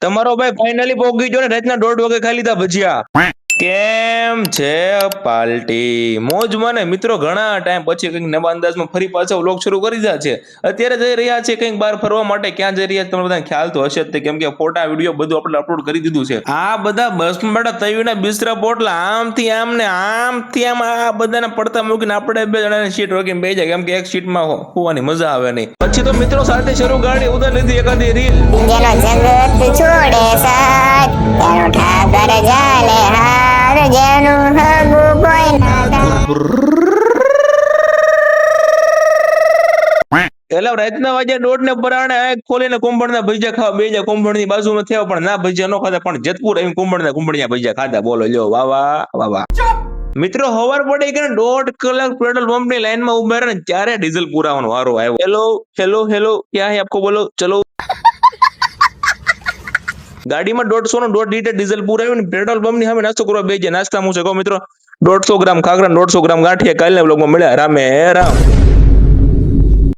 તમારો ભાઈ ફાઇનલી પહોંચી ગયો ને રાતના 1:30 વાગે ખાઈ લીધા ભજીયા. કેમ છે પાર્ટી? મોજમાં ને મિત્રો? ઘણા ટાઈમ પછી કંઈક નવા અંદાજમાં ફરી પાછા વ્લોગ શરૂ કરી દીધા છે. અત્યારે જઈ રહ્યા છે કંઈક બહાર ફરવા માટે. ક્યાં જઈ રહ્યા છે તમને બધાને ખ્યાલ તો હશે જ, કેમ કે ફોટા વિડીયો બધું આપણે અપલોડ કરી દીધું છે. આ બધા બસમાં બેઠા તવીના બિસ્તરા પોટલા આમથી આમ ને આમથી આમ આ બધાને પડતા મૂકીને આપણે 2 જણાની સીટ રોકીને બેસી જાય, કેમ કે એક સીટમાં હોવાની મજા આવે નહીં. પછી તો મિત્રો સાથે શરૂ ગાડી ઉધર લીધી એકાદી રીલ. જેનો જગત છોડે સાથ એનો ઠાકર ચાલે હાર જેનું હગું કોઈ ના એટલે રાતના વાગ્યા 1:30 ને પરાણે ખોલીને કુંભળના ભજીયા ખાવા બે જાય. કુંભળની બાજુમાં થયા પણ ના ભજીયા નો ખાધા, પણ જેતપુર આવીને કુંભળિયા ભજીયા ખાધા. બોલો લ્યો, વાહ વાહ. મિત્રો હવાર પડી કે 1.5 કલાક પેટ્રોલ પંપ ની લાઈન માં ઉભા રહે ને ત્યારે ડીઝલ પુરાવાનો વારો આવ્યો. હેલો ક્યાં હે આપકો બોલો ચલો. ગાડીમાં 150 નો 1.5 લીટર ડીઝલ પુરાવ્યું ને પેટ્રોલ પંપ ની સામે નાસ્તો કરવા બે જાય. નાસ્તા હું છે કહો મિત્રો, 150 ગ્રામ ખાખરા, 150 ગ્રામ ગાંઠિયા. કાલના વ્લોગમાં મળ્યા. રામે રામ.